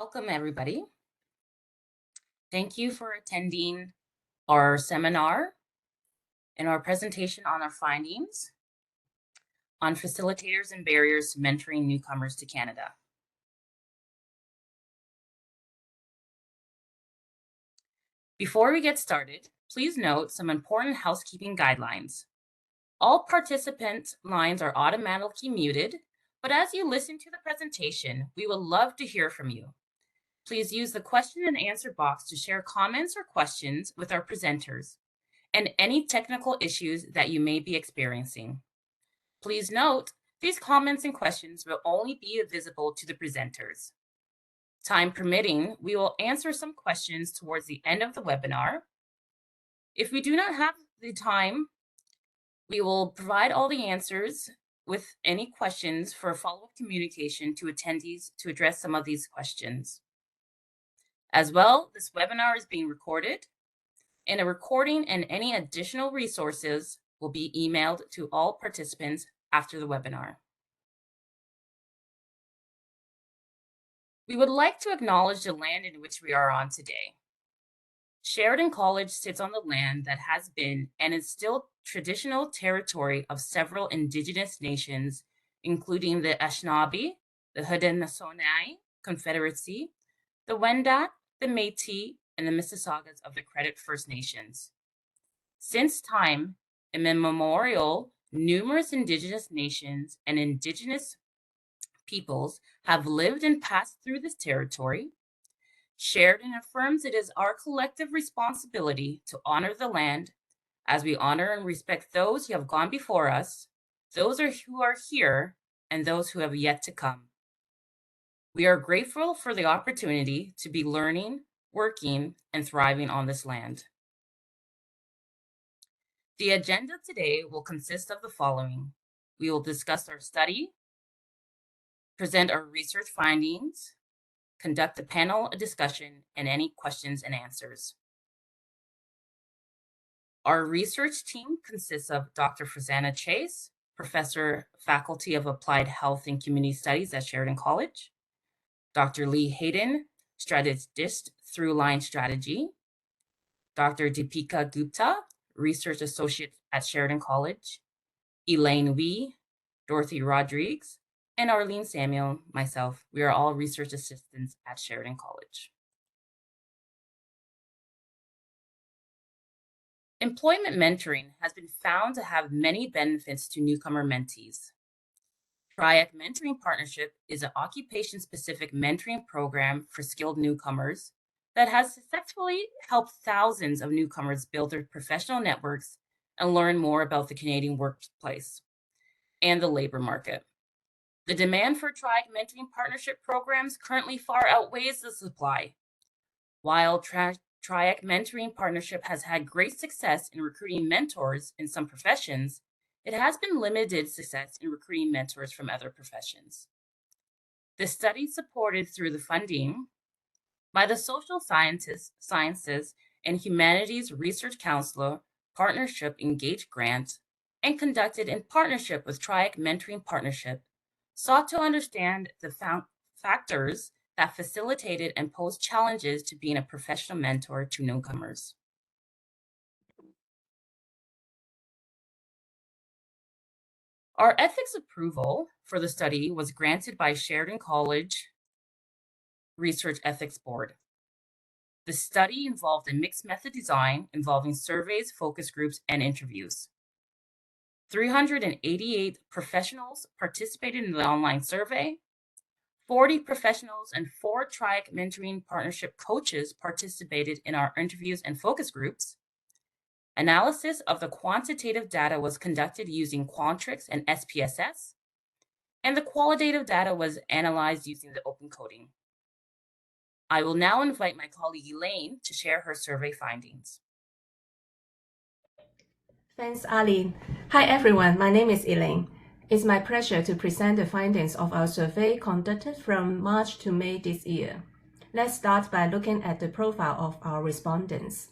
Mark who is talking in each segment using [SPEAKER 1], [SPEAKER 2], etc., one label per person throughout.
[SPEAKER 1] Welcome, everybody. Thank you for attending our seminar and our presentation on our findings on Facilitators and Barriers to Mentoring Newcomers to Canada. Before we get started, please note some important housekeeping guidelines. All participant lines are automatically muted, but as you listen to the presentation, we would love to hear from you. Please use the question and answer box to share comments or questions with our presenters and any technical issues that you may be experiencing. Please note, these comments and questions will only be visible to the presenters. Time permitting, we will answer some questions towards the end of the webinar. If we do not have the time, we will provide all the answers with any questions for follow-up communication to attendees to address some of these questions. As well, this webinar is being recorded, and a recording and any additional resources will be emailed to all participants after the webinar. We would like to acknowledge the land in which we are on today. Sheridan College sits on the land that has been and is still traditional territory of several Indigenous nations, including the Anishinaabe, the Haudenosaunee Confederacy, the Wendat, the Métis, and the Mississaugas of the Credit First Nations. Since time immemorial, numerous Indigenous nations and Indigenous peoples have lived and passed through this territory. Sheridan affirms it is our collective responsibility to honor the land as we honor and respect those who have gone before us, those who are here, and those who have yet to come. We are grateful for the opportunity to be learning, working, and thriving on this land. The agenda today will consist of the following. We will discuss our study, present our research findings, conduct a panel discussion, and any questions and answers. Our research team consists of Dr. Ferzana Chaze, Professor, Faculty of Applied Health and Community Studies at Sheridan College, Dr. Leigh Hayden, Strategist Through-Line Strategy, Dr. Deepikaa Gupta, Research Associate at Sheridan College, Kwee, Dorothy Rodrigues, and Arlene Samuel, myself. We are all research assistants at Sheridan College. Employment mentoring has been found to have many benefits to newcomer mentees. TRIEC Mentoring Partnership is an occupation-specific mentoring program for skilled newcomers that has successfully helped thousands of newcomers build their professional networks and learn more about the Canadian workplace and the labor market. The demand for TRIEC Mentoring Partnership programs currently far outweighs the supply. While TRIEC Mentoring Partnership has had great success in recruiting mentors in some professions, it has been limited success in recruiting mentors from other professions. The study supported through the funding by the Social Sciences and Humanities Research Council Partnership Engage Grant and conducted in partnership with TRIEC Mentoring Partnership sought to understand the factors that facilitated and posed challenges to being a professional mentor to newcomers. Our ethics approval for the study was granted by Sheridan College Research Ethics Board. The study involved a mixed method design involving surveys, focus groups, and interviews. 388 professionals participated in the online survey. 40 professionals and 4 TRIEC Mentoring Partnership coaches participated in our interviews and focus groups. Analysis of the quantitative data was conducted using Qualtrics and SPSS, and the qualitative data was analyzed using the open coding. I will now invite my colleague Elaine to share her survey findings.
[SPEAKER 2] Thanks, Arlene. Hi, everyone. My name is Elaine. It's my pleasure to present the findings of our survey conducted from March to May this year. Let's start by looking at the profile of our respondents.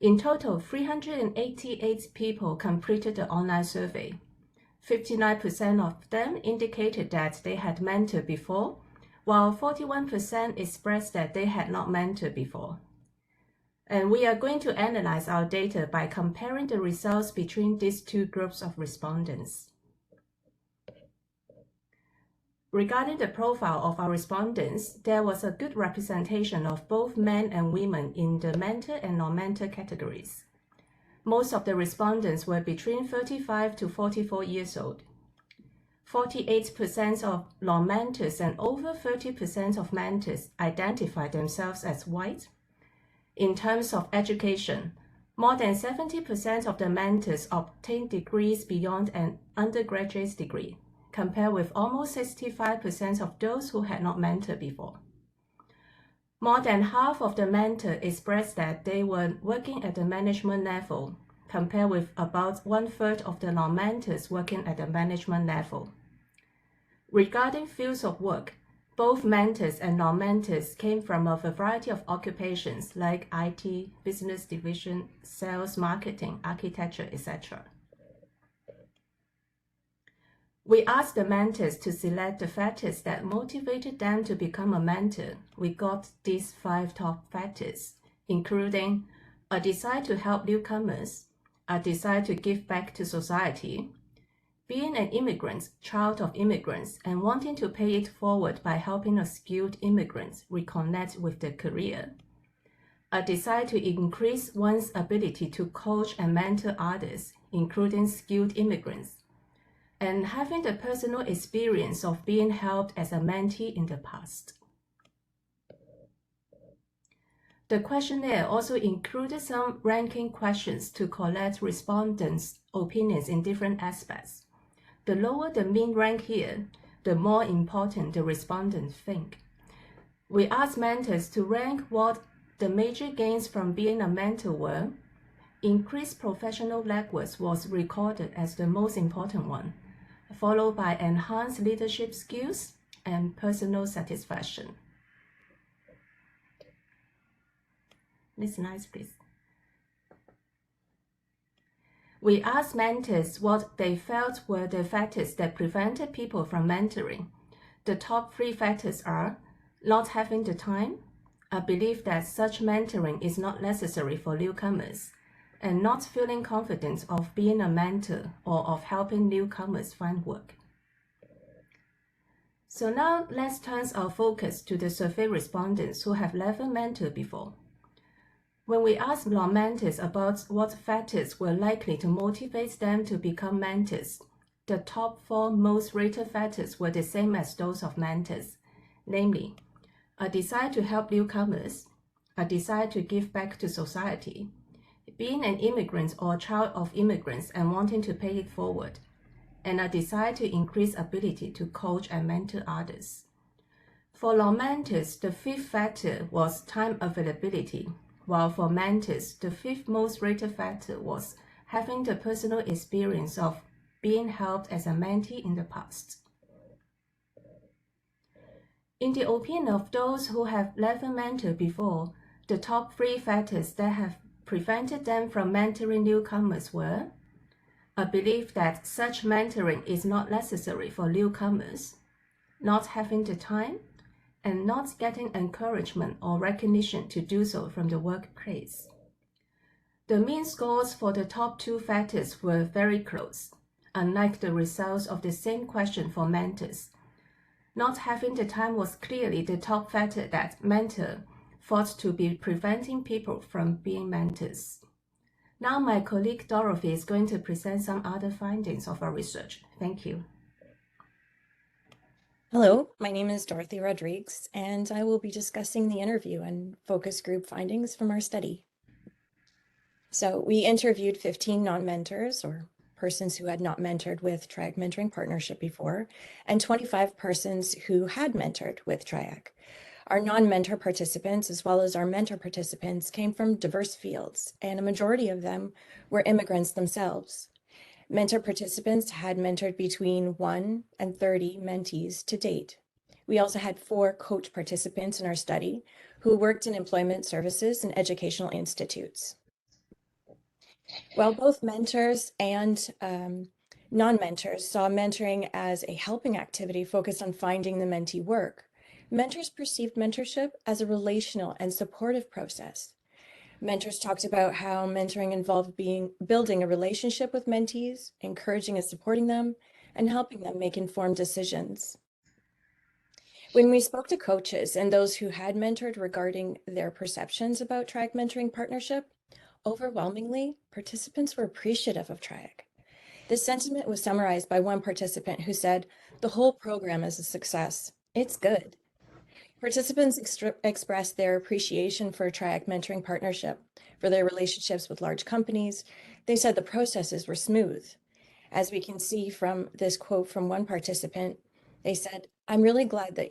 [SPEAKER 2] In total, 388 people completed the online survey. 59% of them indicated that they had mentored before, while 41% expressed that they had not mentored before. And we are going to analyze our data by comparing the results between these two groups of respondents. Regarding the profile of our respondents, there was a good representation of both men and women in the mentor and non-mentor categories. Most of the respondents were between 35 to 44 years old. 48% of non-mentors and over 30% of mentors identified themselves as white. In terms of education, more than 70% of the mentors obtained degrees beyond an undergraduate degree, compared with almost 65% of those who had not mentored before. More than half of the mentors expressed that they were working at the management level, compared with about 1/3 of the non-mentors working at the management level. Regarding fields of work, both mentors and non-mentors came from a variety of occupations like IT, business division, sales, marketing, architecture, etc. We asked the mentors to select the factors that motivated them to become a mentor. We got these 5 top factors, including a desire to help newcomers, a desire to give back to society, being an immigrant, child of immigrants, and wanting to pay it forward by helping a skilled immigrant reconnect with their career, a desire to increase one's ability to coach and mentor others, including skilled immigrants, and having the personal experience of being helped as a mentee in the past. The questionnaire also included some ranking questions to collect respondents' opinions in different aspects. The lower the mean rank here, the more important the respondents think. We asked mentors to rank what the major gains from being a mentor were. Increased professional networks was recorded as the most important one, followed by enhanced leadership skills and personal satisfaction. Next slide, please. We asked mentors what they felt were the factors that prevented people from mentoring. The top 3 factors are not having the time, a belief that such mentoring is not necessary for newcomers, and not feeling confident of being a mentor or of helping newcomers find work. So now let's turn our focus to the survey respondents who have never mentored before. When we asked non-mentors about what factors were likely to motivate them to become mentors, the top 4 most rated factors were the same as those of mentors, namely, a desire to help newcomers, a desire to give back to society, being an immigrant or child of immigrants and wanting to pay it forward, and a desire to increase ability to coach and mentor others. For non-mentors, the 5th factor was time availability, while for mentors, the 5th most rated factor was having the personal experience of being helped as a mentee in the past. In the opinion of those who have never mentored before, the top 3 factors that have prevented them from mentoring newcomers were a belief that such mentoring is not necessary for newcomers, not having the time, and not getting encouragement or recognition to do so from the workplace. The mean scores for the top 2 factors were very close, unlike the results of the same question for mentors. Not having the time was clearly the top factor that mentor thought to be preventing people from being mentors. Now my colleague Dorothy is going to present some other findings of our research. Thank you.
[SPEAKER 3] Hello, my name is Dorothy Rodrigues, and I will be discussing the interview and focus group findings from our study. So we interviewed 15 non-mentors, or persons who had not mentored with TRIEC Mentoring Partnership before, and 25 persons who had mentored with TRIEC. Our non-mentor participants, as well as our mentor participants, came from diverse fields, and a majority of them were immigrants themselves. Mentor participants had mentored between 1 and 30 mentees to date. We also had 4 coach participants in our study who worked in employment services and educational institutes. While both mentors and non-mentors saw mentoring as a helping activity focused on finding the mentee work, Mentors perceived mentorship as a relational and supportive process. Mentors talked about how mentoring involved building a relationship with mentees, encouraging and supporting them, and helping them make informed decisions. When we spoke to coaches and those who had mentored regarding their perceptions about TRIEC Mentoring Partnership, overwhelmingly, participants were appreciative of TRIEC. This sentiment was summarized by one participant who said, "The whole program is a success. It's good." Participants expressed their appreciation for TRIEC Mentoring Partnership, for their relationships with large companies. They said the processes were smooth. As we can see from this quote from one participant, they said, "I'm really glad that,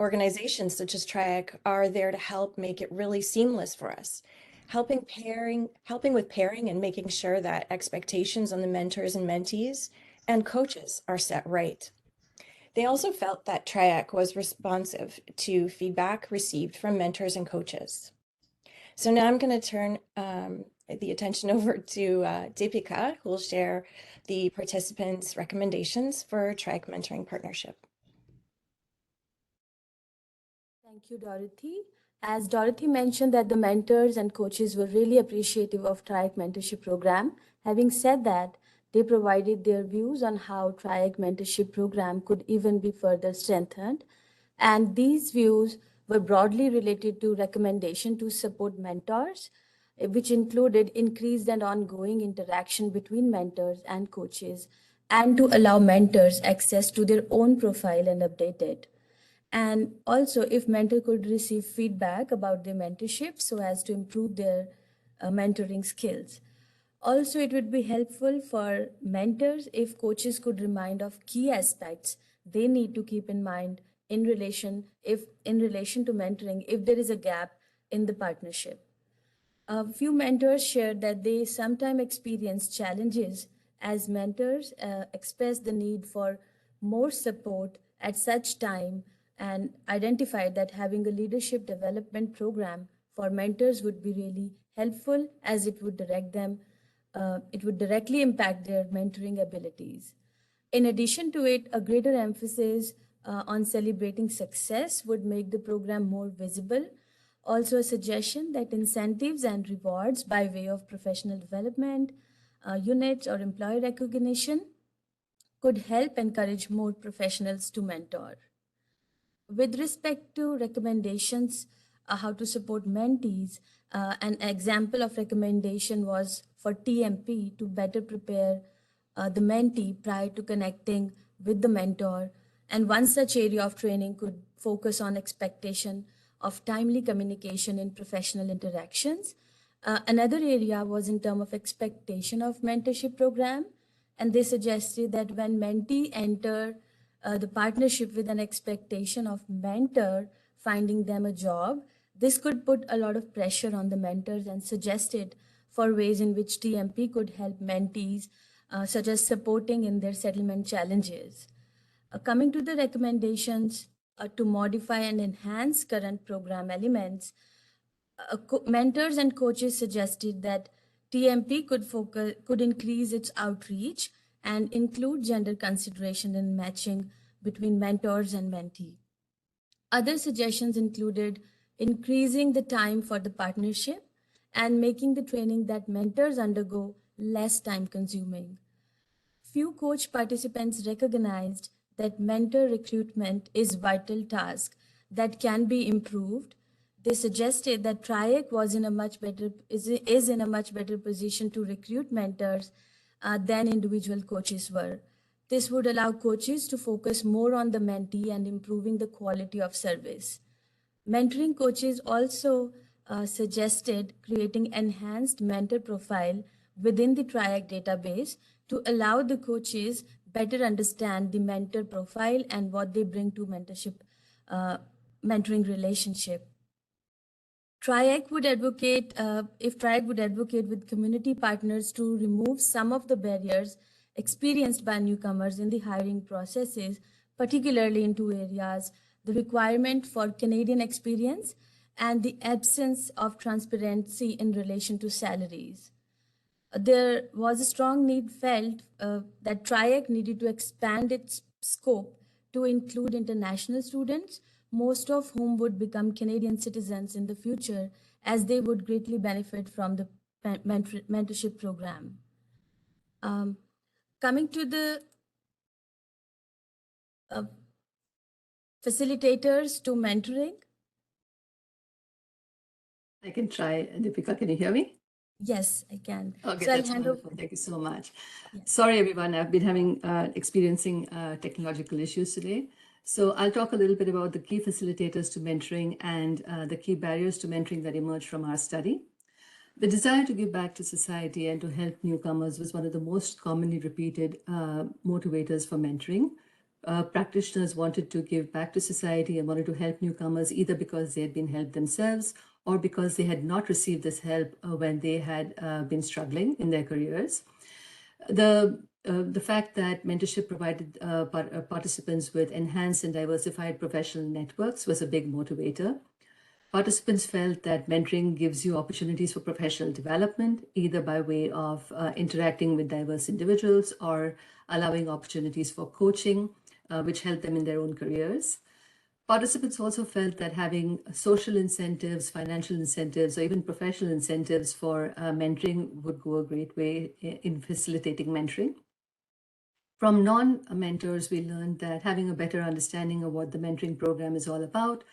[SPEAKER 3] organizations such as TRIEC are there to help make it really seamless for us, helping with pairing and making sure that expectations on the mentors and mentees and coaches are set right." They also felt that TRIEC was responsive to feedback received from mentors and coaches. So now I'm going to turn the attention over to Deepikaa, who will share the participants' recommendations for TRIEC Mentoring Partnership.
[SPEAKER 4] Thank you, Dorothy. As Dorothy mentioned that the mentors and coaches were really appreciative of TRIEC Mentorship Program. Having said that, they provided their views on how TRIEC Mentorship Program could even be further strengthened. And these views were broadly related to recommendation to support mentors, which included increased and ongoing interaction between mentors and coaches, and to allow mentors access to their own profile and update it. And also, if mentor could receive feedback about their mentorship so as to improve their mentoring skills. Also, it would be helpful for mentors if coaches could remind of key aspects they need to keep in mind in relation to mentoring if there is a gap in the partnership. A few mentors shared that they sometimes experience challenges as mentors express the need for more support at such time, and identified that having a leadership development program for mentors would be really helpful as it would directly impact their mentoring abilities. In addition to it, a greater emphasis on celebrating success would make the program more visible. Also, a suggestion that incentives and rewards by way of professional development, units, or employee recognition could help encourage more professionals to mentor. With respect to recommendations, how to support mentees, an example of recommendation was for TMP to better prepare the mentee prior to connecting with the mentor. And one such area of training could focus on expectation of timely communication in professional interactions. Another area was in terms of expectation of mentorship program, and they suggested that when mentee enter the partnership with an expectation of mentor finding them a job, this could put a lot of pressure on the mentors, and suggested for ways in which TMP could help mentees, such as supporting in their settlement challenges. Coming to the recommendations to modify and enhance current program elements, mentors and coaches suggested that TMP could increase its outreach and include gender consideration in matching between mentors and mentee. Other suggestions included increasing the time for the partnership and making the training that mentors undergo less time consuming. Few coach participants recognized that mentor recruitment is a vital task that can be improved. They suggested that TRIEC is in a much better position to recruit mentors than individual coaches were. This would allow coaches to focus more on the mentee and improving the quality of service. Mentoring coaches also suggested creating enhanced mentor profile within the TRIEC database to allow the coaches better understand the mentor profile and what they bring to mentoring relationship. TRIEC would advocate with community partners to remove some of the barriers experienced by newcomers in the hiring processes, particularly in two areas: the requirement for Canadian experience and the absence of transparency in relation to salaries. There was a strong need felt that TRIEC needed to expand its scope to include international students most of whom would become Canadian citizens in the future, as they would greatly benefit from the mentorship program. Coming to the facilitators to mentoring.
[SPEAKER 5] I can try. Deepikaa, can you hear me?
[SPEAKER 4] Yes, I can.
[SPEAKER 5] Okay,
[SPEAKER 4] So I'll
[SPEAKER 5] that's
[SPEAKER 4] hand over.
[SPEAKER 5] wonderful. Thank you so much.
[SPEAKER 4] Yes.
[SPEAKER 5] Sorry, everyone. I've been experiencing technological issues today. So I'll talk a little bit about the key facilitators to mentoring and the key barriers to mentoring that emerged from our study. The desire to give back to society and to help newcomers was one of the most commonly repeated motivators for mentoring. Practitioners wanted to give back to society and wanted to help newcomers either because they had been helped themselves or because they had not received this help when they had been struggling in their careers. The fact that mentorship provided participants with enhanced and diversified professional networks was a big motivator. Participants felt that mentoring gives you opportunities for professional development, either by way of interacting with diverse individuals or allowing opportunities for coaching, which help them in their own careers. Participants also felt that having social incentives, financial incentives, or even professional incentives for mentoring would go a great way in facilitating mentoring. From non-mentors, we learned that having a better understanding of what the mentoring program is all about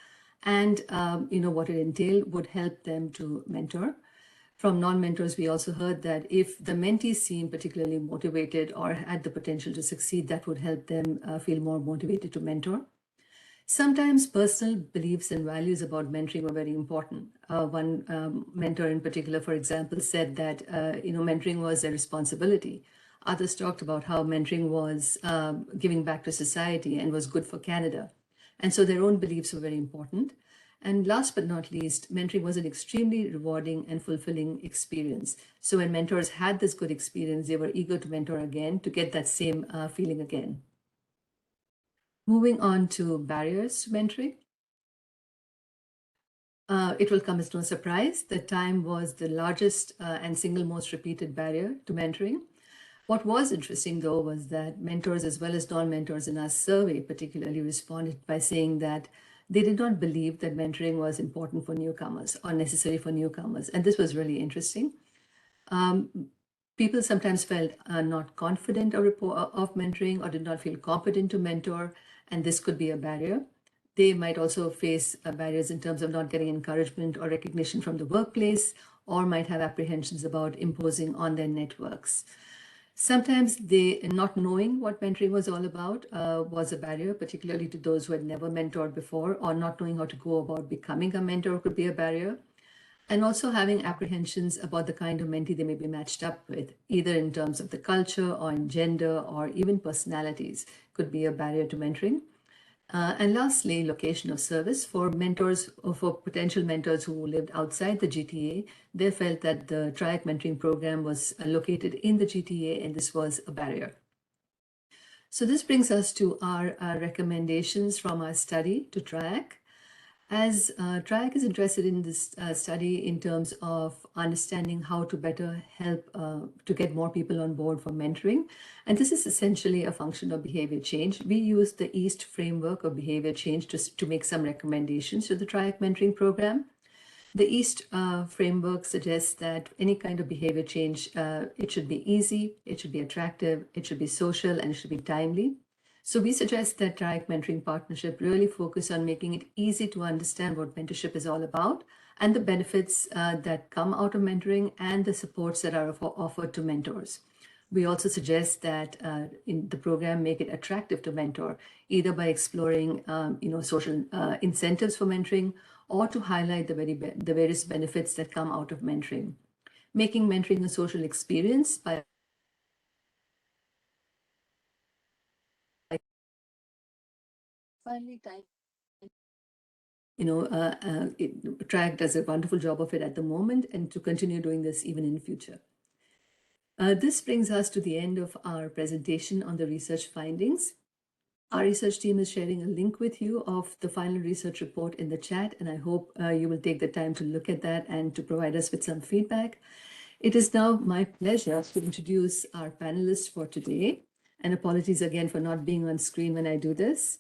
[SPEAKER 5] and what it entailed would help them to mentor. From non-mentors, we also heard that if the mentees seemed particularly motivated or had the potential to succeed, that would help them feel more motivated to mentor. Sometimes personal beliefs and values about mentoring were very important. One mentor in particular, for example, said that mentoring was a responsibility. Others talked about how mentoring was giving back to society and was good for Canada. And so their own beliefs were very important. And last but not least, mentoring was an extremely rewarding and fulfilling experience. So when mentors had this good experience, they were eager to mentor again to get that same feeling again. Moving on to barriers to mentoring. It will come as no surprise that time was the largest and single most repeated barrier to mentoring. What was interesting, though, was that mentors as well as non-mentors in our survey particularly responded by saying that they did not believe that mentoring was important for newcomers or necessary for newcomers. And this was really interesting. People sometimes felt not confident of mentoring or did not feel competent to mentor, and this could be a barrier. They might also face barriers in terms of not getting encouragement or recognition from the workplace, or might have apprehensions about imposing on their networks. Sometimes not knowing what mentoring was all about was a barrier, particularly to those who had never mentored before, or not knowing how to go about becoming a mentor could be a barrier. And also having apprehensions about the kind of mentee they may be matched up with, either in terms of the culture or in gender or even personalities, could be a barrier to mentoring. And lastly, location of service. For mentors or for potential mentors who lived outside the GTA, they felt that the TRIEC mentoring program was located in the GTA, and this was a barrier. So this brings us to our recommendations from our study to TRIEC. As TRIEC is interested in this study in terms of understanding how to better help to get more people on board for mentoring. And this is essentially a function of behavior change. We use the EAST framework of behavior change to make some recommendations to the TRIEC mentoring program. The EAST framework suggests that any kind of behavior change, it should be easy, it should be attractive, it should be social, and it should be timely. So we suggest that TRIEC Mentoring Partnership really focus on making it easy to understand what mentorship is all about and the benefits that come out of mentoring and the supports that are offered to mentors. We also suggest that in the program, make it attractive to mentor, either by exploring social incentives for mentoring or to highlight the various benefits that come out of mentoring. Making mentoring a social experience by finally time. TRIEC does a wonderful job of it at the moment and to continue doing this even in the future. This brings us to the end of our presentation on the research findings. Our research team is sharing a link with you of the final research report in the chat, and I hope you will take the time to look at that and to provide us with some feedback. It is now my pleasure to introduce our panelists for today, and apologies again for not being on screen when I do this.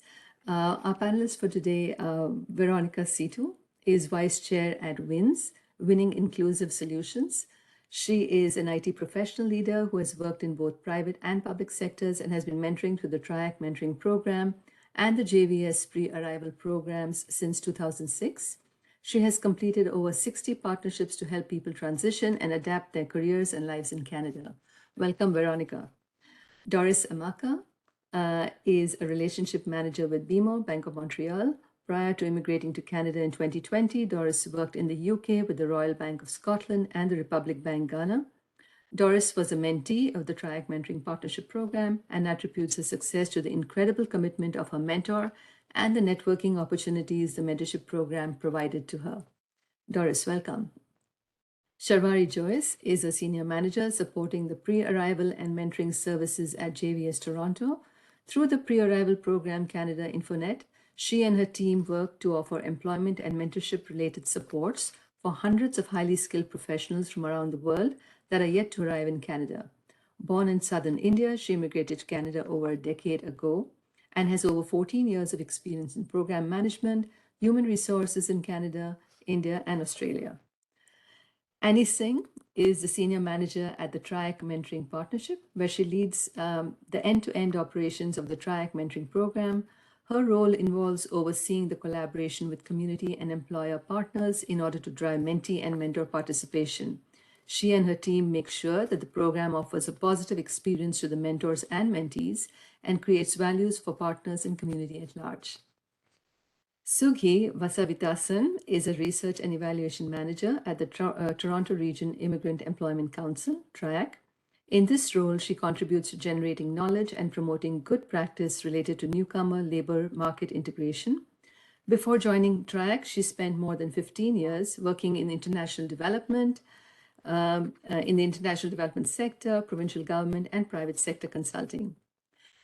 [SPEAKER 5] Our panelist for today, Veronica Situ, is Vice Chair at WINS, Winning Inclusive Solutions. She is an IT professional leader who has worked in both private and public sectors and has been mentoring through the TRIEC Mentoring Program and the JVS Pre-Arrival programs since 2006. She has completed over 60 partnerships to help people transition and adapt their careers and lives in Canada. Welcome, Veronica. Doris Amaka is a relationship manager with BMO, Bank of Montreal. Prior to immigrating to Canada in 2020, Doris worked in the UK with the Royal Bank of Scotland and the Republic Bank Ghana. Doris was a mentee of the TRIEC Mentoring Partnership Program and attributes her success to the incredible commitment of her mentor and the networking opportunities the mentorship program provided to her. Doris, welcome. Sharvari Joyce is a senior manager supporting the pre-arrival and mentoring services at JVS Toronto. Through the pre-arrival program Canada Infonet, she and her team work to offer employment and mentorship-related supports for hundreds of highly skilled professionals from around the world that are yet to arrive in Canada. Born in southern India, she immigrated to Canada over a decade ago and has over 14 years of experience in program management, human resources in Canada, India, and Australia. Annie Singh is the senior manager at the TRIEC Mentoring Partnership, where she leads the end-to-end operations of the TRIEC Mentoring Program. Her role involves overseeing the collaboration with community and employer partners in order to drive mentee and mentor participation. She and her team make sure that the program offers a positive experience to the mentors and mentees and creates values for partners and community at large. Sughi Vasavitasan is a research and evaluation manager at the Toronto Region Immigrant Employment Council, TRIEC. In this role, she contributes to generating knowledge and promoting good practice related to newcomer labor market integration. Before joining TRIEC, she spent more than 15 years working in international development, in the international development sector, provincial government, and private sector consulting.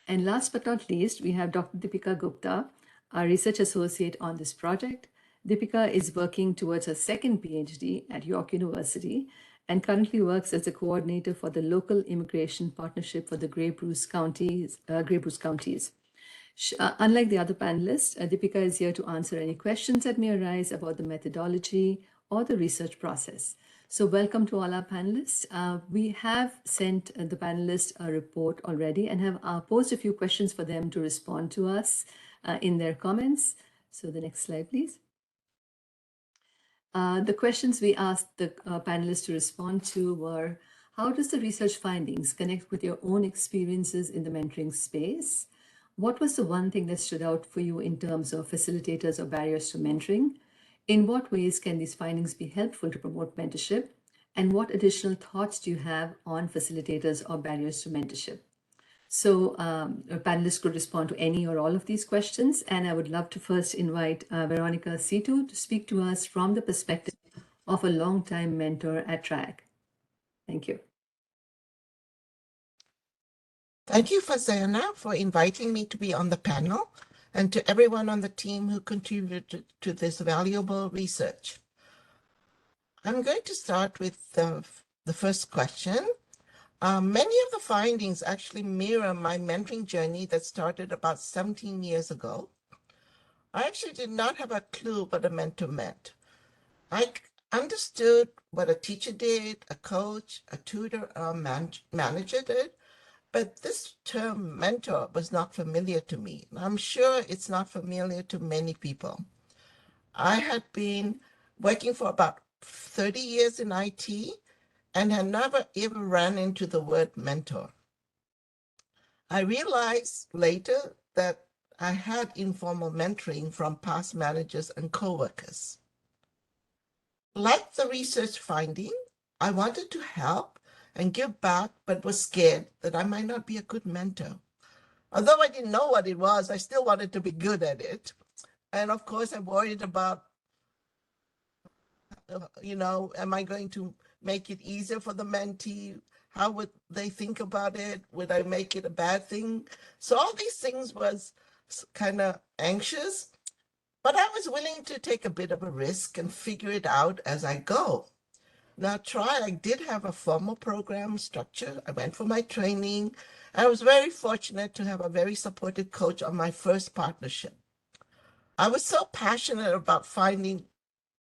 [SPEAKER 5] And last but not least, we have Dr. Deepikaa Gupta, our research associate on this project. Deepikaa is working towards her second PhD at York University and currently works as a coordinator for the local immigration partnership for the Grey Bruce counties. Unlike the other panelists, Deepikaa is here to answer any questions that may arise about the methodology or the research process. So welcome to all our panelists. We have sent the panelists a report already and have posed a few questions for them to respond to us in their comments. So the next slide, please. The questions we asked the panelists to respond to were, how does the research findings connect with your own experiences in the mentoring space? What was the one thing that stood out for you in terms of facilitators or barriers to mentoring? In what ways can these findings be helpful to promote mentorship? And what additional thoughts do you have on facilitators or barriers to mentorship? So our panelists could respond to any or all of these questions. And I would love to first invite Veronica Situ to speak to us from the perspective of a longtime mentor at TRIEC. Thank you.
[SPEAKER 6] Thank you, Ferzana, for inviting me to be on the panel, and to everyone on the team who contributed to this valuable research. I'm going to start with the first question. Many of the findings actually mirror my mentoring journey that started about 17 years ago. I actually did not have a clue what a mentor meant. I understood what a teacher did, a coach, a tutor, or a manager did, but this term mentor was not familiar to me. I'm sure it's not familiar to many people. I had been working for about 30 years in IT and had never even ran into the word mentor. I realized later that I had informal mentoring from past managers and coworkers. Like the research finding, I wanted to help and give back, but was scared that I might not be a good mentor. Although I didn't know what it was, I still wanted to be good at it. And of course, I worried about, am I going to make it easier for the mentee? How would they think about it? Would I make it a bad thing? So all these things was kind of anxious, but I was willing to take a bit of a risk and figure it out as I go. Now, TRIEC did have a formal program structure. I went for my training. I was very fortunate to have a very supportive coach on my first partnership. I was so passionate about finding,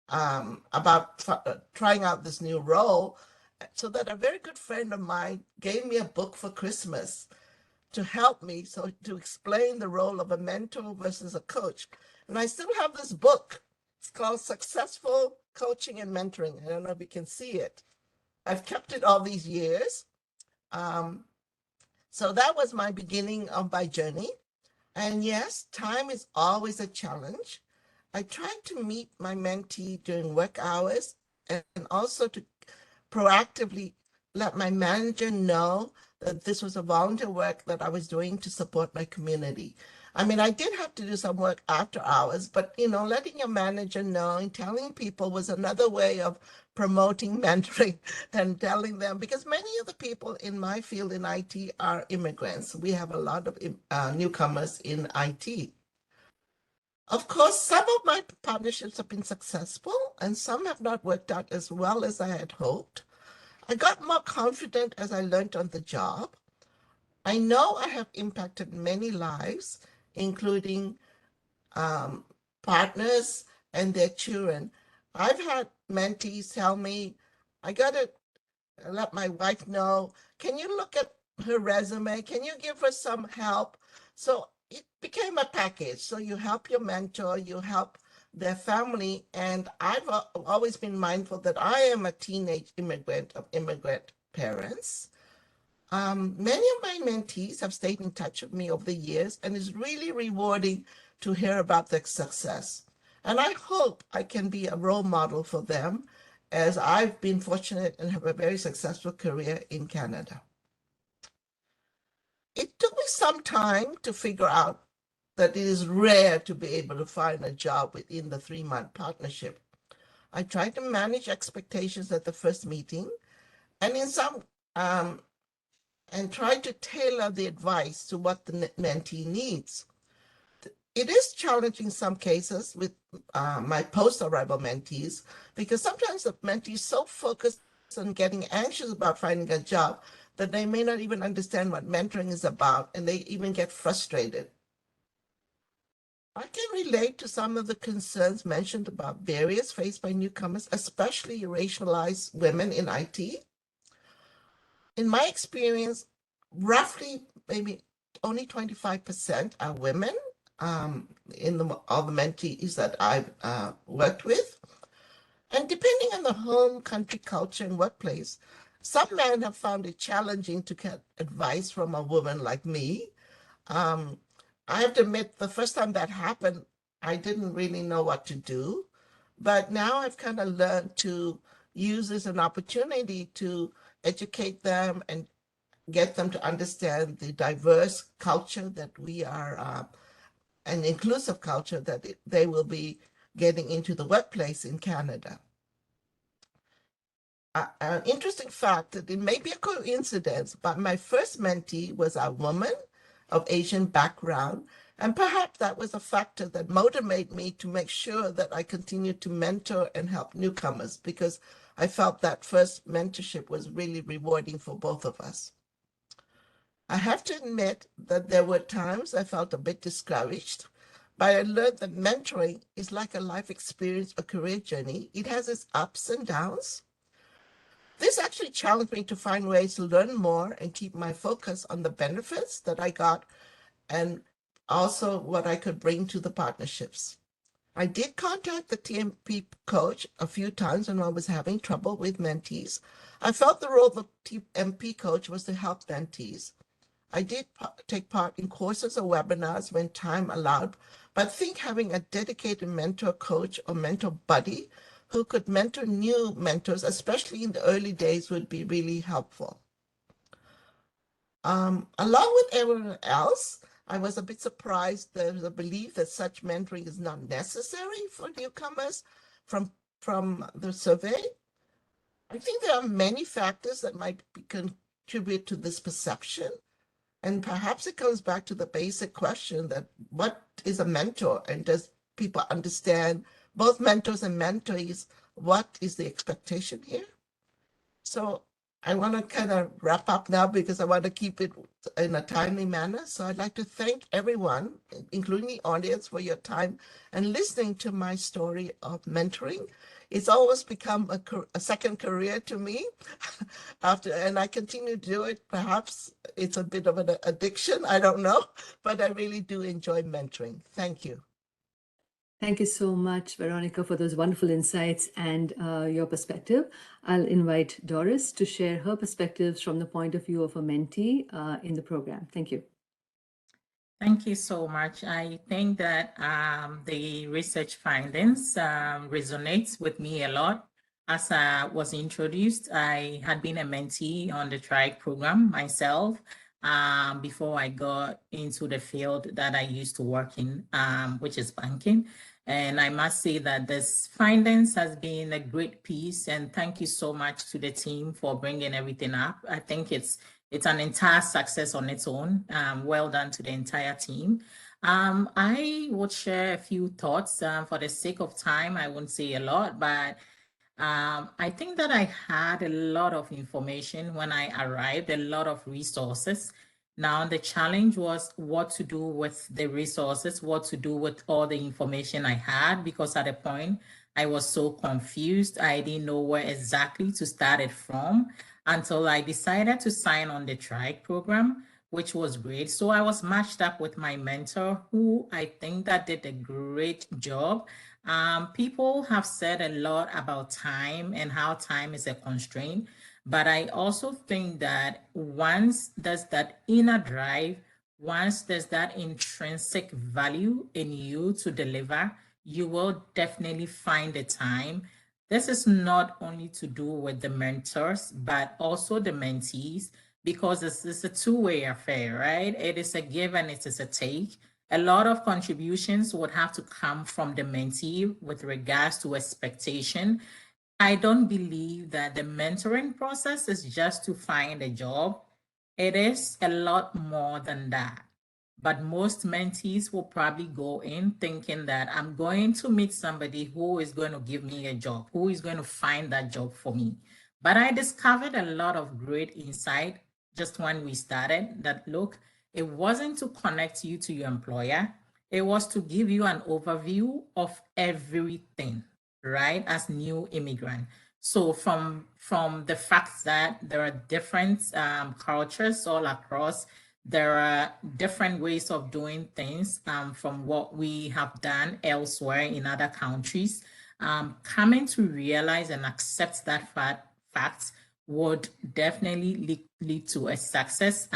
[SPEAKER 6] trying out this new role, so that a very good friend of mine gave me a book for Christmas to help me, so to explain the role of a mentor versus a coach. And I still have this book. It's called Successful Coaching and Mentoring. I don't know if you can see it. I've kept it all these years. So that was my beginning of my journey. And yes, time is always a challenge. I tried to meet my mentee during work hours and also to proactively let my manager know that this was a volunteer work that I was doing to support my community. I mean, I did have to do some work after hours, but letting your manager know and telling people was another way of promoting mentoring and telling them, because many of the people in my field in IT are immigrants. We have a lot of newcomers in IT. Of course, some of my partnerships have been successful and some have not worked out as well as I had hoped. I got more confident as I learned on the job. I know I have impacted many lives, including partners and their children. I've had mentees tell me, I got to let my wife know, can you look at her resume? Can you give her some help? So it became a package. So you help your mentor, you help their family. And I've always been mindful that I am a teenage immigrant of immigrant parents. Many of my mentees have stayed in touch with me over the years, and it's really rewarding to hear about their success. And I hope I can be a role model for them, as I've been fortunate and have a very successful career in Canada. It took me some time to figure out that it is rare to be able to find a job within the 3-month partnership. I tried to manage expectations at the first meeting, and and try to tailor the advice to what the mentee needs. It is challenging in some cases with my post-arrival mentees, because sometimes the mentee is so focused on getting anxious about finding a job that they may not even understand what mentoring is about, and they even get frustrated. I can relate to some of the concerns mentioned about barriers faced by newcomers, especially racialized women in IT. In my experience, roughly maybe only 25% are women in all the mentees that I've worked with. And depending on the home, country, culture, and workplace, some men have found it challenging to get advice from a woman like me. I have to admit, the first time that happened, I didn't really know what to do. But now I've kind of learned to use this as an opportunity to educate them and get them to understand the diverse culture that we are, an inclusive culture that they will be getting into the workplace in Canada. An interesting fact that it may be a coincidence, but my first mentee was a woman of Asian background, and perhaps that was a factor that motivated me to make sure that I continued to mentor and help newcomers, because I felt that first mentorship was really rewarding for both of us. I have to admit that there were times I felt a bit discouraged, but I learned that mentoring is like a life experience, a career journey. It has its ups and downs. This actually challenged me to find ways to learn more and keep my focus on the benefits that I got and also what I could bring to the partnerships. I did contact the TMP coach a few times when I was having trouble with mentees. I felt the role of the TMP coach was to help mentees. I did take part in courses or webinars when time allowed, but I think having a dedicated mentor coach or mentor buddy who could mentor new mentors, especially in the early days, would be really helpful. Along with everyone else, I was a bit surprised there was a belief that such mentoring is not necessary for newcomers from the survey. I think there are many factors that might contribute to this perception. And perhaps it comes back to the basic question that what is a mentor, and does people understand, both mentors and mentees, what is the expectation here? So I want to kind of wrap up now because I want to keep it in a timely manner. So I'd like to thank everyone, including the audience, for your time and listening to my story of mentoring. It's always become a second career to me and I continue to do it. Perhaps it's a bit of an addiction, I don't know, but I really do enjoy mentoring. Thank you.
[SPEAKER 5] Thank you so much, Veronica, for those wonderful insights and your perspective. I'll invite Doris to share her perspectives from the point of view of a mentee in the program. Thank you.
[SPEAKER 7] Thank you so much. I think that the research findings resonates with me a lot. As I was introduced, I had been a mentee on the TRIEC program myself before I got into the field that I used to work in, which is banking. And I must say that this findings has been a great piece, and thank you so much to the team for bringing everything up. I think it's an entire success on its own. Well done to the entire team. I would share a few thoughts. For the sake of time, I won't say a lot, but I think that I had a lot of information when I arrived, a lot of resources. Now, the challenge was what to do with the resources, what to do with all the information I had, because at a point I was so confused. I didn't know where exactly to start it from until I decided to sign on the TRIEC program, which was great. So I was matched up with my mentor, who I think that did a great job. People have said a lot about time and how time is a constraint. But I also think that once there's that inner drive, once there's that intrinsic value in you to deliver, you will definitely find the time. This is not only to do with the mentors, but also the mentees, because it's a two-way affair, right? It is a give and it is a take. A lot of contributions would have to come from the mentee with regards to expectation. I don't believe that the mentoring process is just to find a job. It is a lot more than that. But most mentees will probably go in thinking that I'm going to meet somebody who is going to give me a job, who is going to find that job for me. But I discovered a lot of great insight just when we started that, look, it wasn't to connect you to your employer. It was to give you an overview of everything, right, as new immigrant. So from the fact that there are different cultures all across, there are different ways of doing things from what we have done elsewhere in other countries. Coming to realize and accept that fact would definitely lead to a success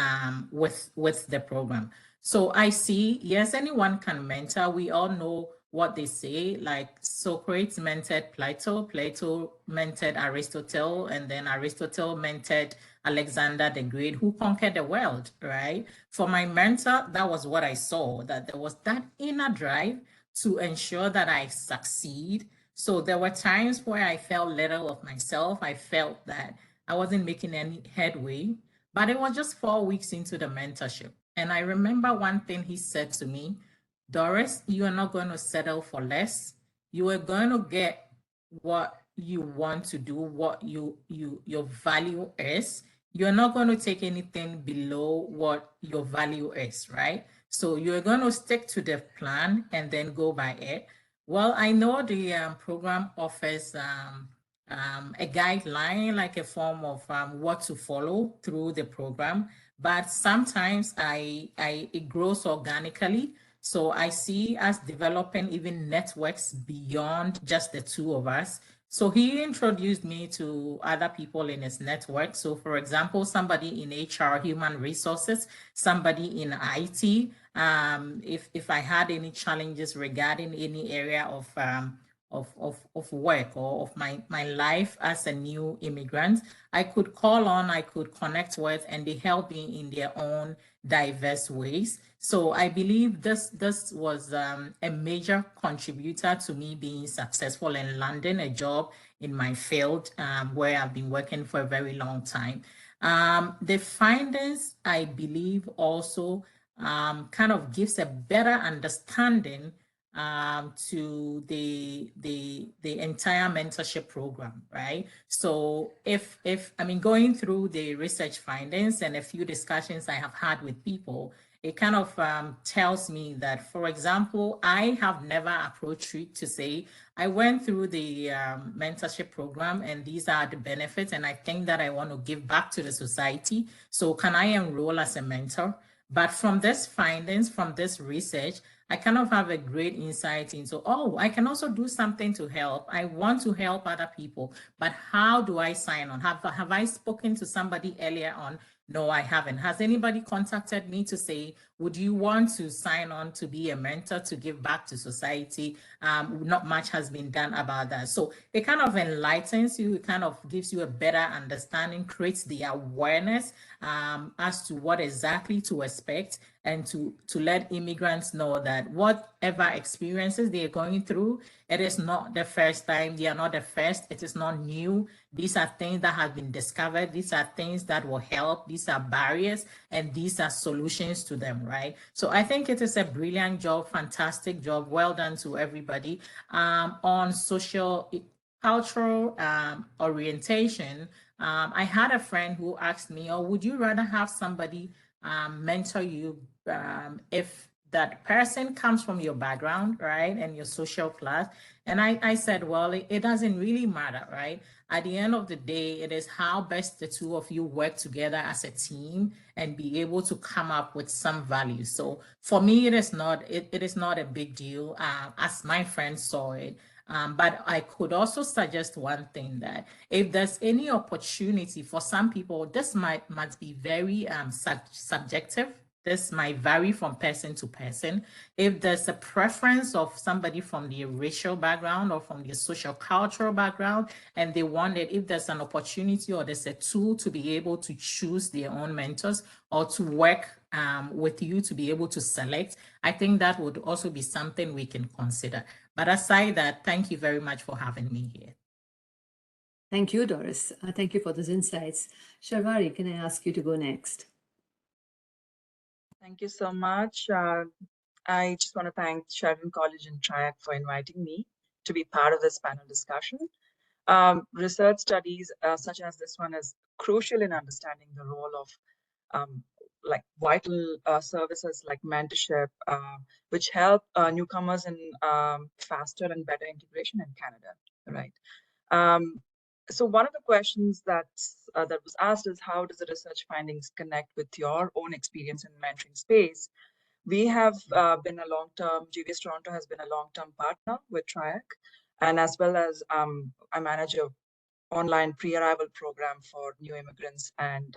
[SPEAKER 7] with the program. So I see, yes, anyone can mentor. We all know what they say, like Socrates mentored Plato, Plato mentored Aristotle, and then Aristotle mentored Alexander the Great, who conquered the world, right? For my mentor, that was what I saw, that there was that inner drive to ensure that I succeed. So there were times where I felt little of myself. I felt that I wasn't making any headway, but it was just 4 weeks into the mentorship. And I remember one thing he said to me, Doris, you are not going to settle for less. You are going to get what you want to do, what your value is. You're not going to take anything below what your value is, right? So you're going to stick to the plan and then go by it. Well, I know the program offers a guideline, like a form of what to follow through the program, but sometimes it grows organically. So I see us developing even networks beyond just the two of us. So he introduced me to other people in his network. So for example, somebody in HR, human resources, somebody in IT. If I had any challenges regarding any area of work or of my life as a new immigrant, I could call on, I could connect with, and they help me in their own diverse ways. So I believe this was a major contributor to me being successful and landing a job in my field where I've been working for a very long time. The findings, I believe, also kind of gives a better understanding to the entire mentorship program, right? So if I mean, going through the research findings and a few discussions I have had with people, it kind of tells me that, for example, I have never approached TRIEC to say, I went through the mentorship program and these are the benefits, and I think that I want to give back to the society. So can I enroll as a mentor? But from this findings, from this research, I kind of have a great insight into, oh, I can also do something to help. I want to help other people, but how do I sign on? Have I spoken to somebody earlier on? No, I haven't. Has anybody contacted me to say, would you want to sign on to be a mentor to give back to society? Not much has been done about that. So it kind of enlightens you. It kind of gives you a better understanding, creates the awareness as to what exactly to expect, and to let immigrants know that whatever experiences they are going through, it is not the first time. They are not the first. It is not new. These are things that have been discovered. These are things that will help. These are barriers, and these are solutions to them, right? So I think it is a brilliant job, fantastic job. Well done to everybody. On social cultural orientation, I had a friend who asked me, oh, would you rather have somebody mentor you if that person comes from your background, right, and your social class? And I said, well, it doesn't really matter, right? At the end of the day, it is how best the two of you work together as a team and be able to come up with some value. So for me, it is not a big deal as my friend saw it. But I could also suggest one thing, that if there's any opportunity for some people, this might be very subjective. This might vary from person to person. If there's a preference of somebody from the racial background or from the social cultural background, and they want it, if there's an opportunity or there's a tool to be able to choose their own mentors or to work with you to be able to select, I think that would also be something we can consider. But aside that, thank you very much for having me here.
[SPEAKER 5] Thank you, Doris. Thank you for those insights. Sharvari, can I ask you to go next?
[SPEAKER 8] Thank you so much. I just want to thank Sheridan College and TRIEC for inviting me to be part of this panel discussion. Research studies such as this one is crucial in understanding the role of like vital services like mentorship, which help newcomers in faster and better integration in Canada, right? So one of the questions that was asked is, how does the research findings connect with your own experience in mentoring space? We have been a long-term, GVS Toronto has been a long-term partner with TRIEC, and as well as I manage a online pre-arrival program for new immigrants, and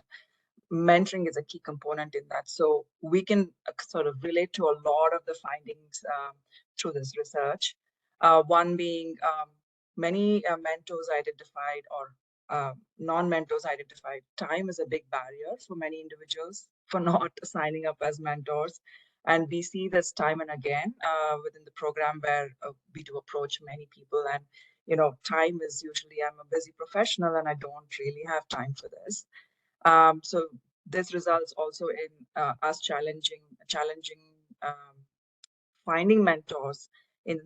[SPEAKER 8] mentoring is a key component in that. So we can sort of relate to a lot of the findings through this research. One being many mentors identified or non-mentors identified time is a big barrier for many individuals for not signing up as mentors. And we see this time and again within the program where we do approach many people, and time is usually, I'm a busy professional and I don't really have time for this. So this results also in us challenging finding mentors in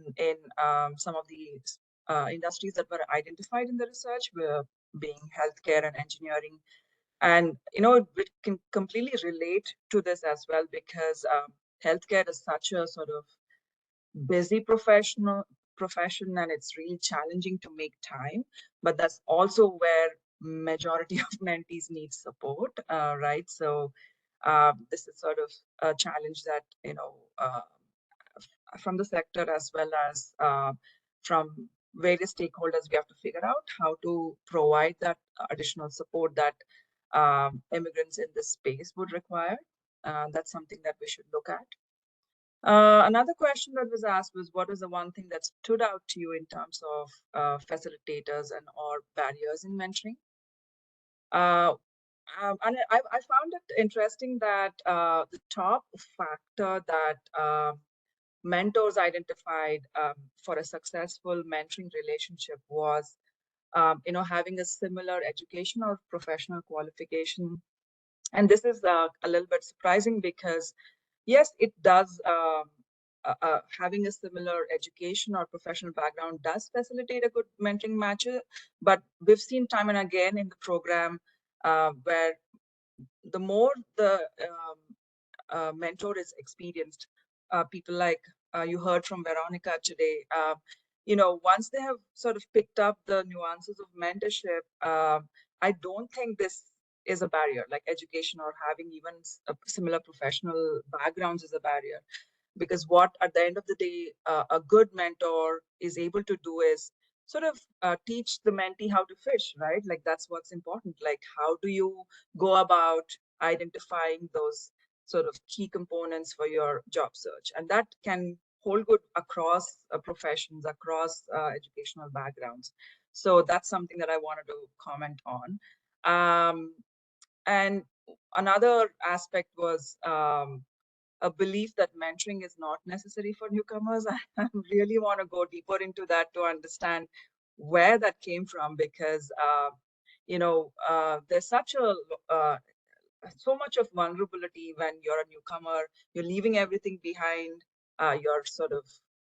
[SPEAKER 8] some of the industries that were identified in the research, were being healthcare and engineering. And we can completely relate to this as well, because healthcare is such a sort of busy profession, and it's really challenging to make time. But that's also where majority of mentees need support, right? So this is sort of a challenge that from the sector as well as from various stakeholders, we have to figure out how to provide that additional support that immigrants in this space would require. That's something that we should look at. Another question that was asked was, what was the one thing that stood out to you in terms of facilitators and or barriers in mentoring? And I found it interesting that the top factor that mentors identified for a successful mentoring relationship was, having a similar education or professional qualification. And this is a little bit surprising, because yes, it does having a similar education or professional background does facilitate a good mentoring match. But we've seen time and again in the program where the more the mentor is experienced, people like you heard from Veronica today, once they have sort of picked up the nuances of mentorship, I don't think this is a barrier, like education or having even a similar professional backgrounds is a barrier. Because what at the end of the day, a good mentor is able to do is sort of teach the mentee how to fish, right? Like that's what's important. Like how do you go about identifying those sort of key components for your job search? And that can hold good across professions, across educational backgrounds. So that's something that I wanted to comment on. And another aspect was a belief that mentoring is not necessary for newcomers. I really want to go deeper into that to understand where that came from, because there's such a so much of vulnerability when you're a newcomer. You're leaving everything behind, your sort of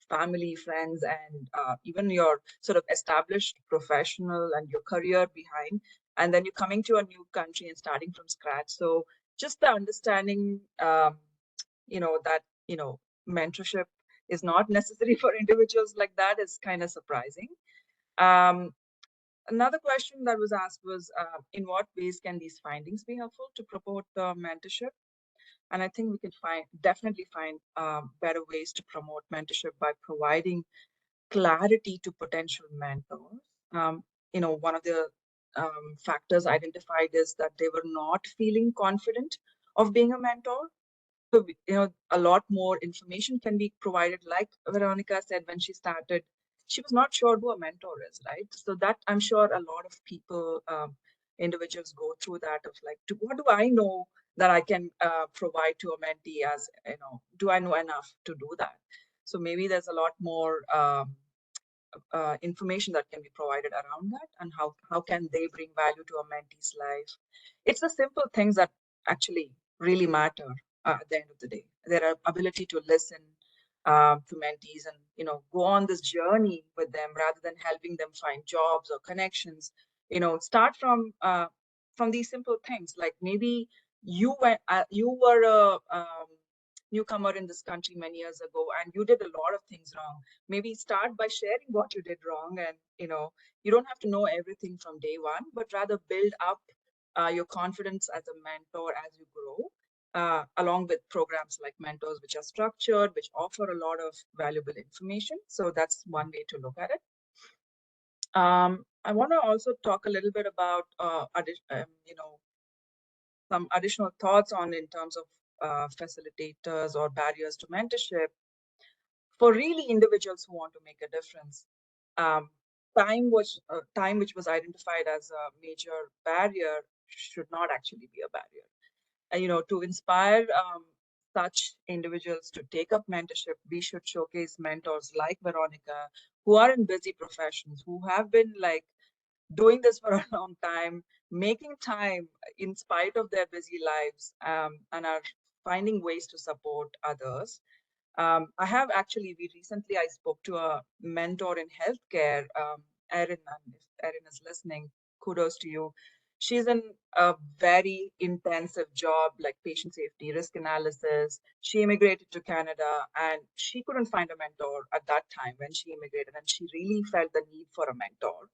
[SPEAKER 8] family, friends, and even your sort of established professional and your career behind, and then you're coming to a new country and starting from scratch. So just the understanding, that mentorship is not necessary for individuals like that is kind of surprising. Another question that was asked was, in what ways can these findings be helpful to promote mentorship? And I think we can definitely find better ways to promote mentorship by providing clarity to potential mentors. One of the factors identified is that they were not feeling confident of being a mentor. So, a lot more information can be provided. Like Veronica said, when she started, she was not sure who a mentor is, right? So that I'm sure a lot of people, individuals go through that of like, what do I know that I can provide to a mentee as, do I know enough to do that? So maybe there's a lot more information that can be provided around that, and how can they bring value to a mentee's life. It's the simple things that actually really matter at the end of the day. Their ability to listen to mentees and go on this journey with them rather than helping them find jobs or connections. Start from these simple things, like maybe you were a newcomer in this country many years ago and you did a lot of things wrong. Maybe start by sharing what you did wrong, and you don't have to know everything from day one, but rather build up your confidence as a mentor as you grow, along with programs like Mentors, which are structured, which offer a lot of valuable information. So that's one way to look at it. I want to also talk a little bit about some additional thoughts on in terms of facilitators or barriers to mentorship for really individuals who want to make a difference. Time which was identified as a major barrier should not actually be a barrier. And to inspire such individuals to take up mentorship, we should showcase mentors like Veronica, who are in busy professions, who have been like doing this for a long time, making time in spite of their busy lives, and are finding ways to support others. We recently, I spoke to a mentor in healthcare, Erin, and if Erin is listening, kudos to you. She's in a very intensive job, like patient safety, risk analysis. She immigrated to Canada and she couldn't find a mentor at that time when she immigrated, and she really felt the need for a mentor.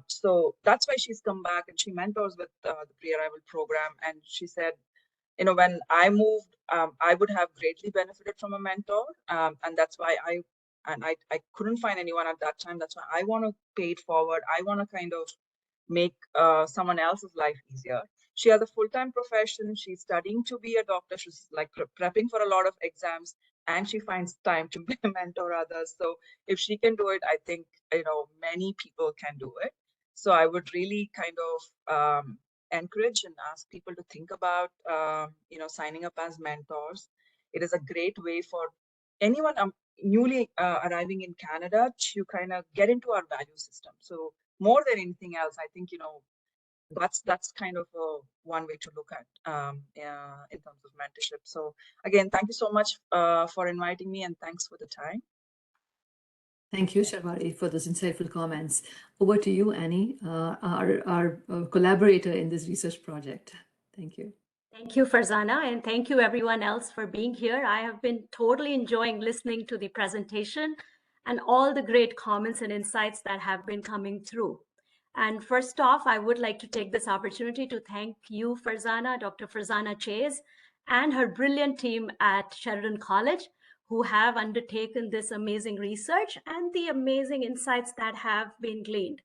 [SPEAKER 8] So that's why she's come back and she mentors with the pre-arrival program. And she said, when I moved, I would have greatly benefited from a mentor. And that's why I couldn't find anyone at that time. That's why I want to pay it forward. I want to kind of make someone else's life easier. She has a full-time profession. She's studying to be a doctor. She's like prepping for a lot of exams, and she finds time to mentor others. So if she can do it, I think, many people can do it. So I would really kind of encourage and ask people to think about, signing up as mentors. It is a great way for anyone newly arriving in Canada to kind of get into our value system. So more than anything else, I think, that's kind of one way to look at in terms of mentorship. So again, thank you so much for inviting me, and thanks for the time.
[SPEAKER 5] Thank you, Sharvari, for those insightful comments. Over to you, Annie, our collaborator in this research project. Thank you.
[SPEAKER 9] Thank you, Ferzana, and thank you everyone else for being here. I have been totally enjoying listening to the presentation and all the great comments and insights that have been coming through. And first off, I would like to take this opportunity to thank you, Ferzana, Dr. Ferzana Chaze, and her brilliant team at Sheridan College, who have undertaken this amazing research and the amazing insights that have been gleaned.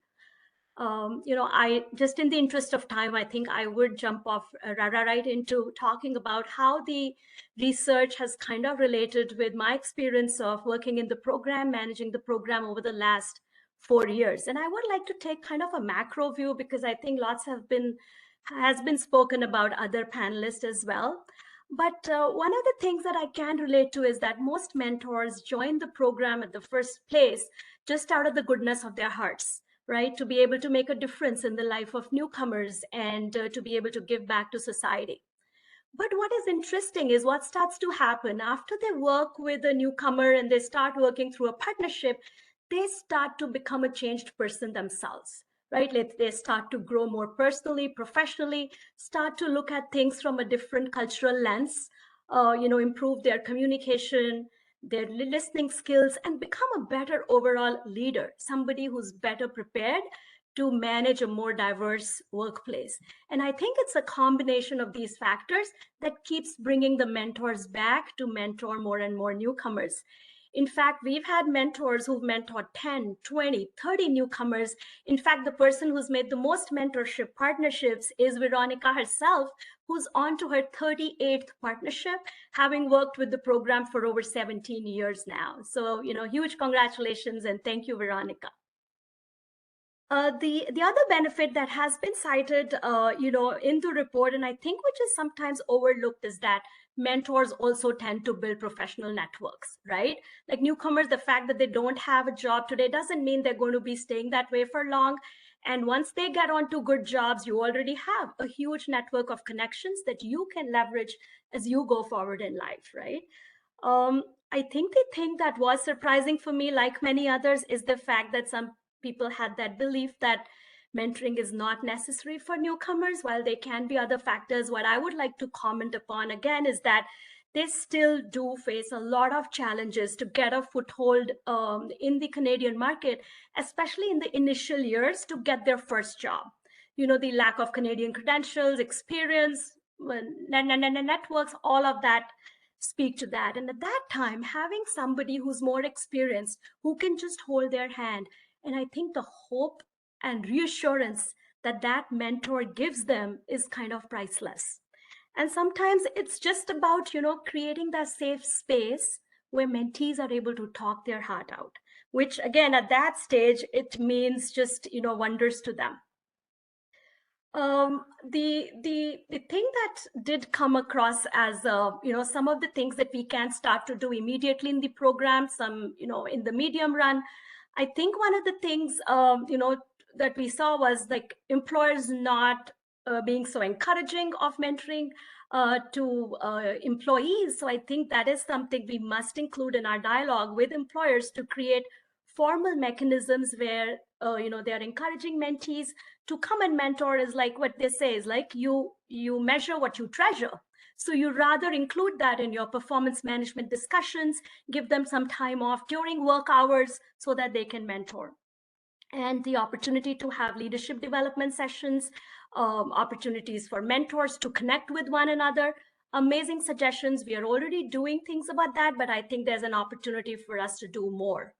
[SPEAKER 9] I just, in the interest of time, I think I would jump off right into talking about how the research has kind of related with my experience of working in the program, managing the program over the last 4 years. And I would like to take kind of a macro view, because I think lots has been spoken about other panelists as well. But one of the things that I can relate to is that most mentors join the program at the first place just out of the goodness of their hearts, right? To be able to make a difference in the life of newcomers and to be able to give back to society. But what is interesting is what starts to happen after they work with a newcomer and they start working through a partnership, they start to become a changed person themselves, right? They start to grow more personally, professionally, start to look at things from a different cultural lens, improve their communication, their listening skills, and become a better overall leader, somebody who's better prepared to manage a more diverse workplace. And I think it's a combination of these factors that keeps bringing the mentors back to mentor more and more newcomers. In fact, we've had mentors who've mentored 10, 20, 30 newcomers. In fact, the person who's made the most mentorship partnerships is Veronica herself, who's on to her 38th partnership, having worked with the program for over 17 years now. So, huge congratulations and thank you, Veronica. The other benefit that has been cited, in the report, and I think which is sometimes overlooked, is that mentors also tend to build professional networks, right? Like newcomers, the fact that they don't have a job today doesn't mean they're going to be staying that way for long. And once they get onto good jobs, you already have a huge network of connections that you can leverage as you go forward in life, right? I think the thing that was surprising for me, like many others, is the fact that some people had that belief that mentoring is not necessary for newcomers. While there can be other factors, what I would like to comment upon again is that they still do face a lot of challenges to get a foothold in the Canadian market, especially in the initial years to get their first job. The lack of Canadian credentials, experience, networks, all of that speak to that. And at that time, having somebody who's more experienced, who can just hold their hand, and I think the hope and reassurance that that mentor gives them is kind of priceless. And sometimes it's just about, creating that safe space where mentees are able to talk their heart out, which again, at that stage, it means just, wonders to them. The thing that did come across as, some of the things that we can start to do immediately in the program, some, in the medium run, I think one of the things, that we saw was like employers not being so encouraging of mentoring to employees. So I think that is something we must include in our dialogue with employers to create formal mechanisms where, they're encouraging mentees to come and mentor. Is like what they say is like you measure what you treasure. So you rather include that in your performance management discussions, give them some time off during work hours so that they can mentor. And the opportunity to have leadership development sessions, opportunities for mentors to connect with one another. Amazing suggestions. We are already doing things about that, but I think there's an opportunity for us to do more.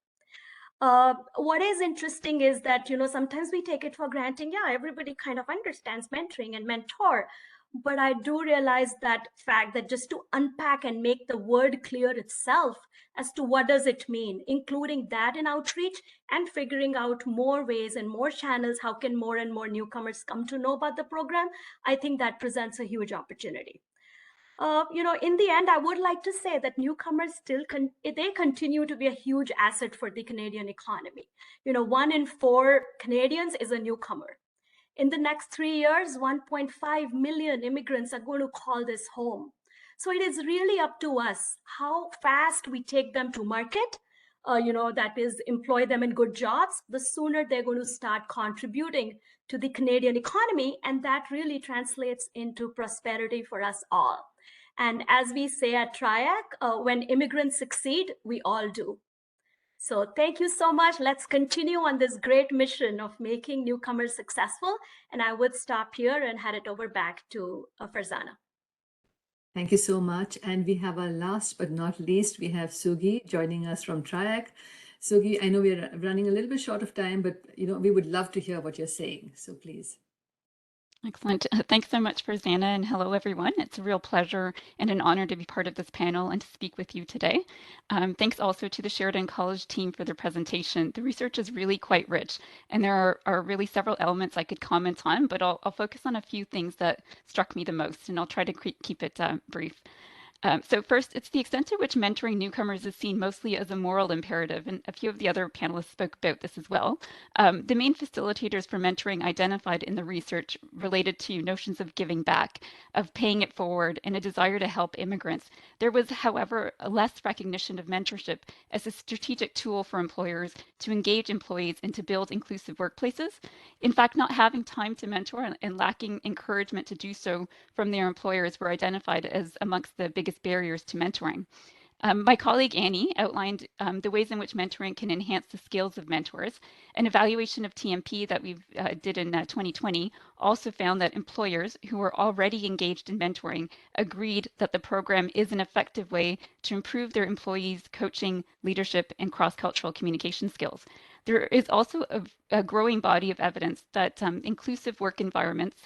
[SPEAKER 9] What is interesting is that, sometimes we take it for granted. Yeah, everybody kind of understands mentoring and mentor. But I do realize that fact that just to unpack and make the word clear itself as to what does it mean, including that in outreach and figuring out more ways and more channels, how can more and more newcomers come to know about the program, I think that presents a huge opportunity. In the end, I would like to say that newcomers still they continue to be a huge asset for the Canadian economy. 1 in 4 Canadians is a newcomer. In the next 3 years, 1.5 million immigrants are going to call this home. So it is really up to us how fast we take them to market, that is, employ them in good jobs. The sooner they're going to start contributing to the Canadian economy, and that really translates into prosperity for us all. And as we say at TRIEC, when immigrants succeed, we all do. So thank you so much. Let's continue on this great mission of making newcomers successful. And I would stop here and hand it over back to Ferzana.
[SPEAKER 5] Thank you so much. And we have our last but not least, we have Sugi joining us from TRIEC. Sugi, I know we're running a little bit short of time, but we would love to hear what you're saying. So please.
[SPEAKER 10] Excellent. Thanks so much, Ferzana, and hello, everyone. It's a real pleasure and an honor to be part of this panel and to speak with you today. Thanks also to the Sheridan College team for their presentation. The research is really quite rich, and there are really several elements I could comment on, but I'll focus on a few things that struck me the most, and I'll try to keep it brief. So first, it's the extent to which mentoring newcomers is seen mostly as a moral imperative, and a few of the other panelists spoke about this as well. The main facilitators for mentoring identified in the research related to notions of giving back, of paying it forward, and a desire to help immigrants. There was, however, a less recognition of mentorship as a strategic tool for employers to engage employees and to build inclusive workplaces. In fact, not having time to mentor and lacking encouragement to do so from their employers were identified as amongst the biggest barriers to mentoring. My colleague Annie outlined the ways in which mentoring can enhance the skills of mentors. An evaluation of TMP that we did in 2020 also found that employers who were already engaged in mentoring agreed that the program is an effective way to improve their employees' coaching, leadership, and cross-cultural communication skills. There is also a growing body of evidence that inclusive work environments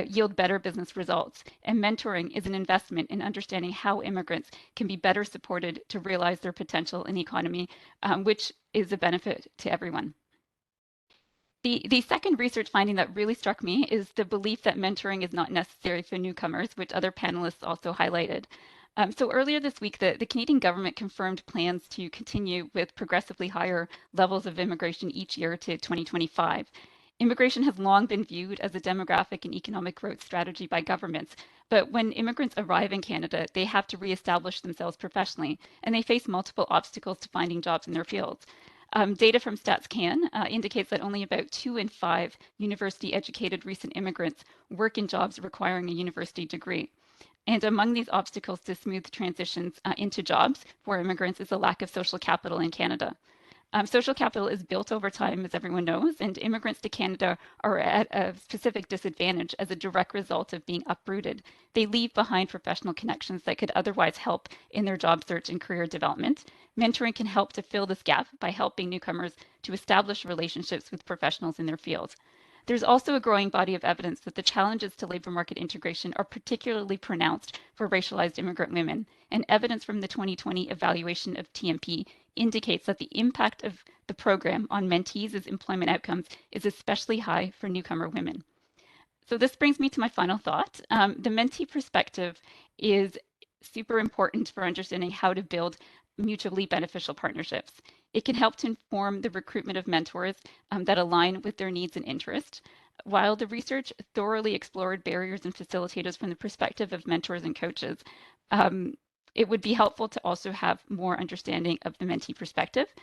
[SPEAKER 10] yield better business results, and mentoring is an investment in understanding how immigrants can be better supported to realize their potential in the economy, which is a benefit to everyone. The second research finding that really struck me is the belief that mentoring is not necessary for newcomers, which other panelists also highlighted. So earlier this week, the Canadian government confirmed plans to continue with progressively higher levels of immigration each year to 2025. Immigration has long been viewed as a demographic and economic growth strategy by governments, but when immigrants arrive in Canada, they have to reestablish themselves professionally, and they face multiple obstacles to finding jobs in their fields. Data from StatsCan indicates that only about 2 in 5 university-educated recent immigrants work in jobs requiring a university degree. And among these obstacles to smooth transitions into jobs for immigrants is a lack of social capital in Canada. Social capital is built over time, as everyone knows, and immigrants to Canada are at a specific disadvantage as a direct result of being uprooted. They leave behind professional connections that could otherwise help in their job search and career development. Mentoring can help to fill this gap by helping newcomers to establish relationships with professionals in their fields. There's also a growing body of evidence that the challenges to labor market integration are particularly pronounced for racialized immigrant women, and evidence from the 2020 evaluation of TMP indicates that the impact of the program on mentees' employment outcomes is especially high for newcomer women. So this brings me to my final thought. The mentee perspective is super important for understanding how to build mutually beneficial partnerships. It can help to inform the recruitment of mentors that align with their needs and interests. While the research thoroughly explored barriers and facilitators from the perspective of mentors and coaches, it would be helpful to also have more understanding of the mentee perspective.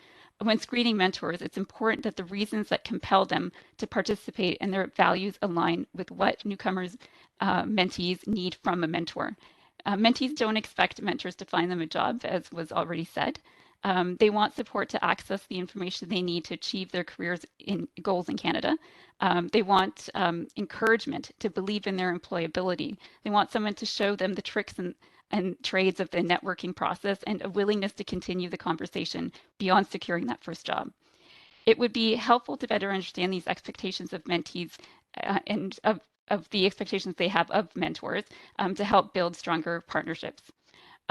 [SPEAKER 10] When screening mentors, it's important that the reasons that compel them to participate and their values align with what newcomers, mentees need from a mentor. Mentees don't expect mentors to find them a job, as was already said. They want support to access the information they need to achieve their careers goals in Canada. They want encouragement to believe in their employability. They want someone to show them the tricks and trades of the networking process and a willingness to continue the conversation beyond securing that first job. It would be helpful to better understand these expectations of mentees and of the expectations they have of mentors to help build stronger partnerships.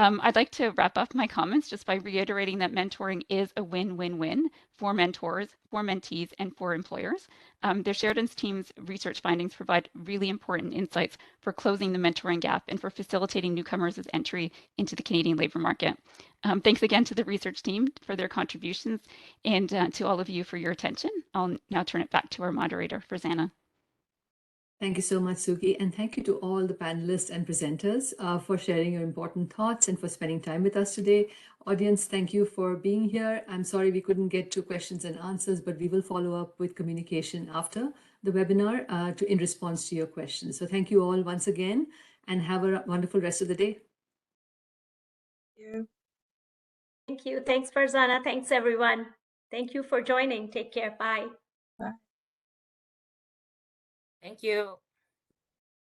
[SPEAKER 10] I'd like to wrap up my comments just by reiterating that mentoring is a win-win-win for mentors, for mentees, and for employers. The Sheridan's team's research findings provide really important insights for closing the mentoring gap and for facilitating newcomers' entry into the Canadian labour market. Thanks again to the research team for their contributions and to all of you for your attention. I'll now turn it back to our moderator, Ferzana.
[SPEAKER 5] Thank you so much, Suki. And thank you to all the panelists and presenters for sharing your important thoughts and for spending time with us today. Audience, thank you for being here. I'm sorry we couldn't get to questions and answers, but we will follow up with communication after the webinar in response to your questions. So thank you all once again, and have a wonderful rest of the day.
[SPEAKER 9] Thank you. Thanks, Ferzana. Thanks, everyone. Thank you for joining. Take care. Bye.
[SPEAKER 1] Thank you.